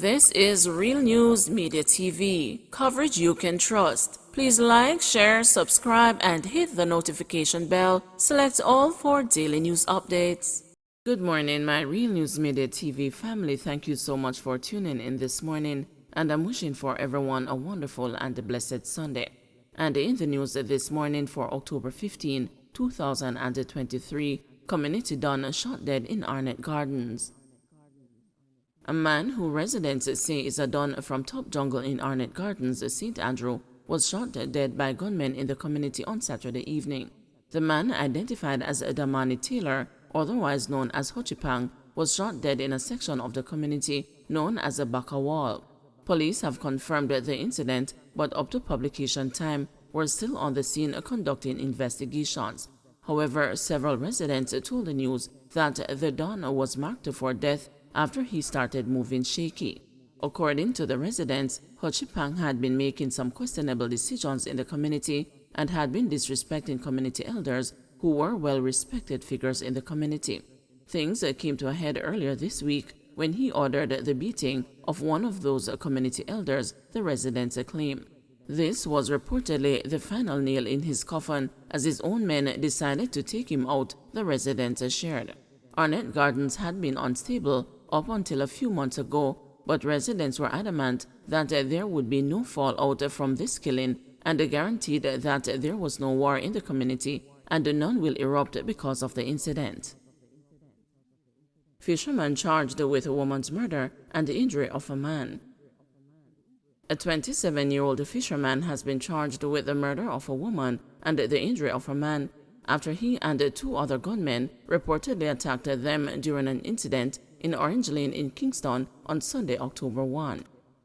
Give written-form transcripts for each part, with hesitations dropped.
This is Real News Media TV, coverage you can trust. Please like, share, subscribe, and hit the notification bell. Select all for daily news updates. Good morning, my Real News Media TV family. Thank you so much for tuning in this morning, and I'm wishing for everyone a wonderful and a blessed Sunday. And in the news this morning for October 15, 2023, community dawn shot dead in Arnett Gardens. A man who residents say is a don from Top Jungle in Arnett Gardens, St. Andrew, was shot dead by gunmen in the community on Saturday evening. The man, identified as Damani Taylor, otherwise known as Hochipang, was shot dead in a section of the community known as a Baka Wall. Police have confirmed the incident, but up to publication time, were still on the scene conducting investigations. However, several residents told the news that the don was marked for death after he started moving shaky. According to the residents, Hochipang had been making some questionable decisions in the community and had been disrespecting community elders who were well-respected figures in the community. Things came to a head earlier this week when he ordered the beating of one of those community elders, the residents claim. This was reportedly the final nail in his coffin as his own men decided to take him out, the residents shared. Arnett Gardens had been unstable up until a few months ago, but residents were adamant that there would be no fallout from this killing and guaranteed that there was no war in the community and none will erupt because of the incident. Fisherman charged with a woman's murder and the injury of a man. A 27-year-old fisherman has been charged with the murder of a woman and the injury of a man after he and two other gunmen reportedly attacked them during an incident in Orange Lane in Kingston on Sunday, October 1.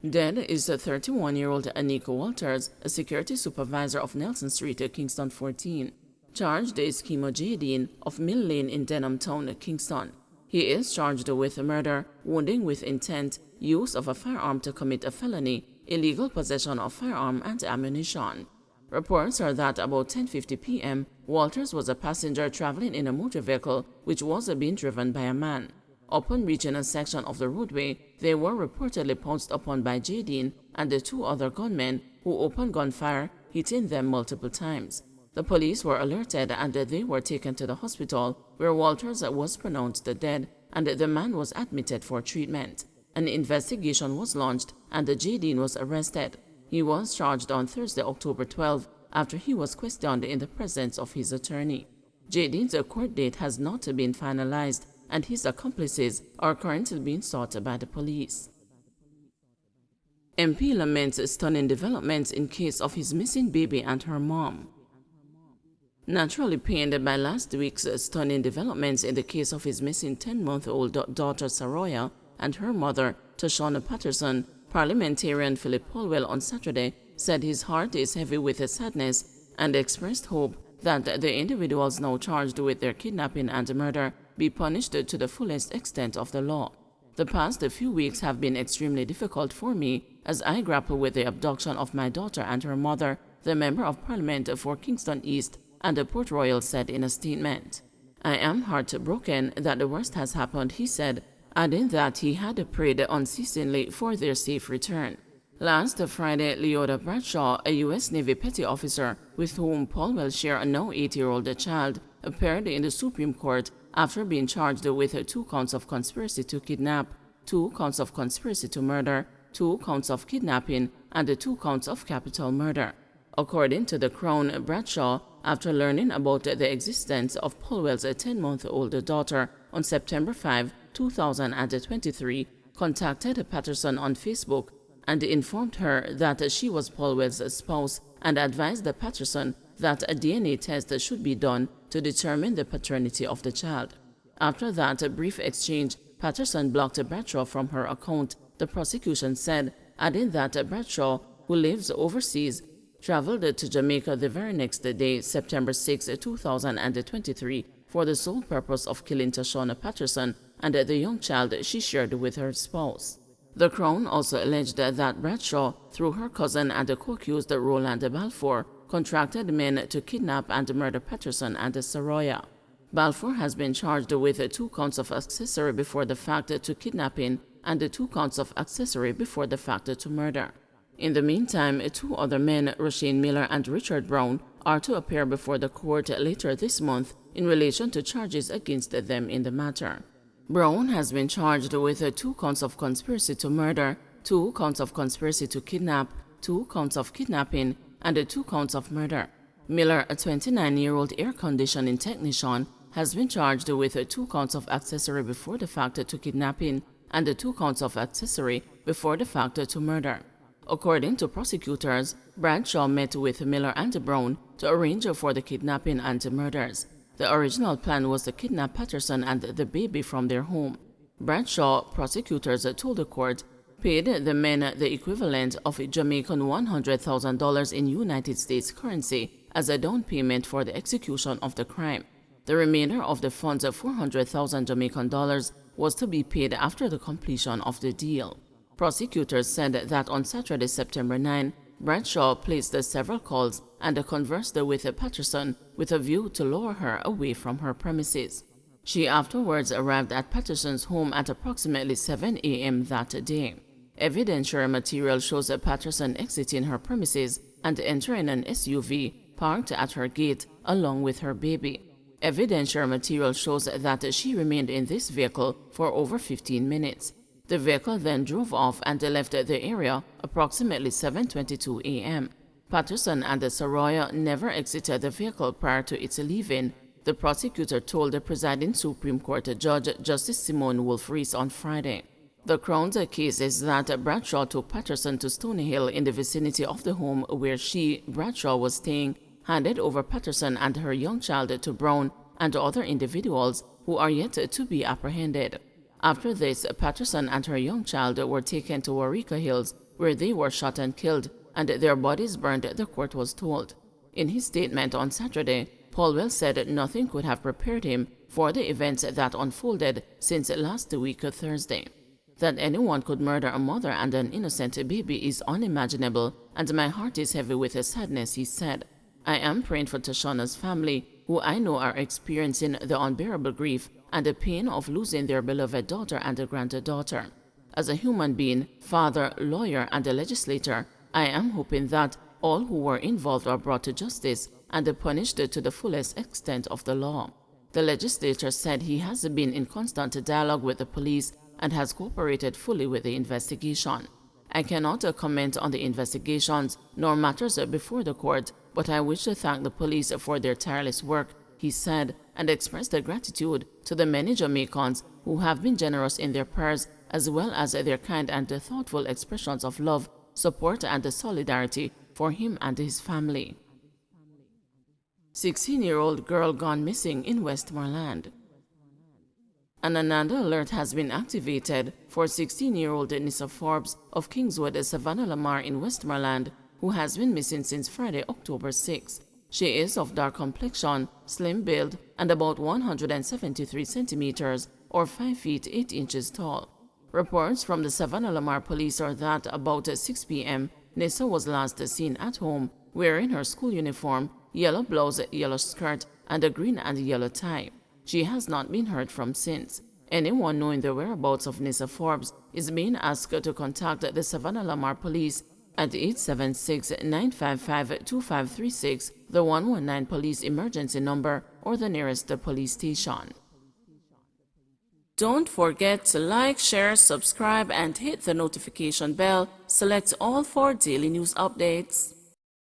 Dead is 31-year-old Anika Walters, a security supervisor of Nelson Street, Kingston 14. Charged is Kimo J. Dean of Mill Lane in Denham Town, Kingston. He is charged with murder, wounding with intent, use of a firearm to commit a felony, illegal possession of firearm and ammunition. Reports are that about 10:50 p.m., Walters was a passenger traveling in a motor vehicle which was being driven by a man. Upon reaching a section of the roadway, they were reportedly pounced upon by J. Dean and the two other gunmen who opened gunfire, hitting them multiple times. The police were alerted and they were taken to the hospital where Walters was pronounced dead and the man was admitted for treatment. An investigation was launched and J. Dean was arrested. He was charged on Thursday, October 12, after he was questioned in the presence of his attorney. J. Dean's court date has not been finalized, and his accomplices are currently being sought by the police. MP laments stunning developments in case of his missing baby and her mom. Naturally pained by last week's stunning developments in the case of his missing 10-month-old daughter Saroya and her mother, Tashona Patterson, Parliamentarian Philip Polwell on Saturday said his heart is heavy with sadness and expressed hope that the individuals now charged with their kidnapping and murder be punished to the fullest extent of the law. The past few weeks have been extremely difficult for me as I grapple with the abduction of my daughter and her mother, the Member of Parliament for Kingston East and Port Royal said in a statement. I am heartbroken that the worst has happened, he said, adding that he had prayed unceasingly for their safe return. Last Friday, Leota Bradshaw, a U.S. Navy petty officer with whom Polwell shared a now 8-year-old child, appeared in the Supreme Court after being charged with 2 counts of conspiracy to kidnap, 2 counts of conspiracy to murder, 2 counts of kidnapping, and 2 counts of capital murder. According to the Crown, Bradshaw, after learning about the existence of Polwell's 10-month-old daughter on September 5, 2023, contacted Patterson on Facebook and informed her that she was Polwell's spouse and advised Patterson that a DNA test should be done to determine the paternity of the child. After that brief exchange, Patterson blocked Bradshaw from her account, the prosecution said, adding that Bradshaw, who lives overseas, traveled to Jamaica the very next day, September 6, 2023, for the sole purpose of killing Tashona Patterson and the young child she shared with her spouse. The Crown also alleged that Bradshaw, through her cousin and co-accused Roland Balfour, contracted men to kidnap and murder Patterson and Saroya. Balfour has been charged with 2 counts of accessory before the fact to kidnapping and 2 counts of accessory before the fact to murder. In the meantime, 2 other men, Rasheen Miller and Richard Brown, are to appear before the court later this month in relation to charges against them in the matter. Brown has been charged with 2 counts of conspiracy to murder, 2 counts of conspiracy to kidnap, 2 counts of kidnapping, and 2 counts of murder. Miller, a 29-year-old air conditioning technician, has been charged with 2 counts of accessory before the fact to kidnapping and 2 counts of accessory before the fact to murder. According to prosecutors, Bradshaw met with Miller and Brown to arrange for the kidnapping and murders. The original plan was to kidnap Patterson and the baby from their home. Bradshaw, prosecutors told the court, paid the men the equivalent of Jamaican $100,000 in United States currency as a down payment for the execution of the crime. The remainder of the funds, $400,000 Jamaican dollars, was to be paid after the completion of the deal. Prosecutors said that on Saturday, September 9, Bradshaw placed several calls and conversed with Patterson with a view to lure her away from her premises. She afterwards arrived at Patterson's home at approximately 7 a.m. that day. Evidentiary material shows Patterson exiting her premises and entering an SUV parked at her gate along with her baby. Evidentiary material shows that she remained in this vehicle for over 15 minutes. The vehicle then drove off and left the area approximately 7:22 a.m. Patterson and Soroya never exited the vehicle prior to its leaving, the prosecutor told the presiding Supreme Court Judge Justice Simone Wolf-Rees on Friday. The Crown's case is that Bradshaw took Patterson to Stony Hill in the vicinity of the home where she, Bradshaw, was staying, handed over Patterson and her young child to Brown and other individuals who are yet to be apprehended. After this, Patterson and her young child were taken to Waurika Hills, where they were shot and killed, and their bodies burned, the court was told. In his statement on Saturday, Paulwell said nothing could have prepared him for the events that unfolded since last week, Thursday. That anyone could murder a mother and an innocent baby is unimaginable, and my heart is heavy with sadness, he said. I am praying for Tashana's family, who I know are experiencing the unbearable grief and the pain of losing their beloved daughter and granddaughter. As a human being, father, lawyer, and a legislator, I am hoping that all who were involved are brought to justice and punished to the fullest extent of the law. The legislator said he has been in constant dialogue with the police and has cooperated fully with the investigation. I cannot comment on the investigations nor matters before the court, but I wish to thank the police for their tireless work, he said, and expressed gratitude to the many Jamaicans who have been generous in their prayers as well as their kind and thoughtful expressions of love, support, and solidarity for him and his family. 16-year-old girl gone missing in Westmoreland. An Ananda alert has been activated for 16-year-old Nissa Forbes of Kingswood, Savannah Lamar in Westmoreland, who has been missing since Friday, October 6. She is of dark complexion, slim build, and about 173 centimeters or 5 feet 8 inches tall. Reports from the Savannah Lamar police are that about 6 p.m., Nissa was last seen at home wearing her school uniform, yellow blouse, yellow skirt, and a green and yellow tie. She has not been heard from since. Anyone knowing the whereabouts of Nissa Forbes is being asked to contact the Savannah Lamar police at 876-955-2536, the 119 police emergency number, or the nearest police station. Don't forget to like, share, subscribe, and hit the notification bell. Select all for daily news updates.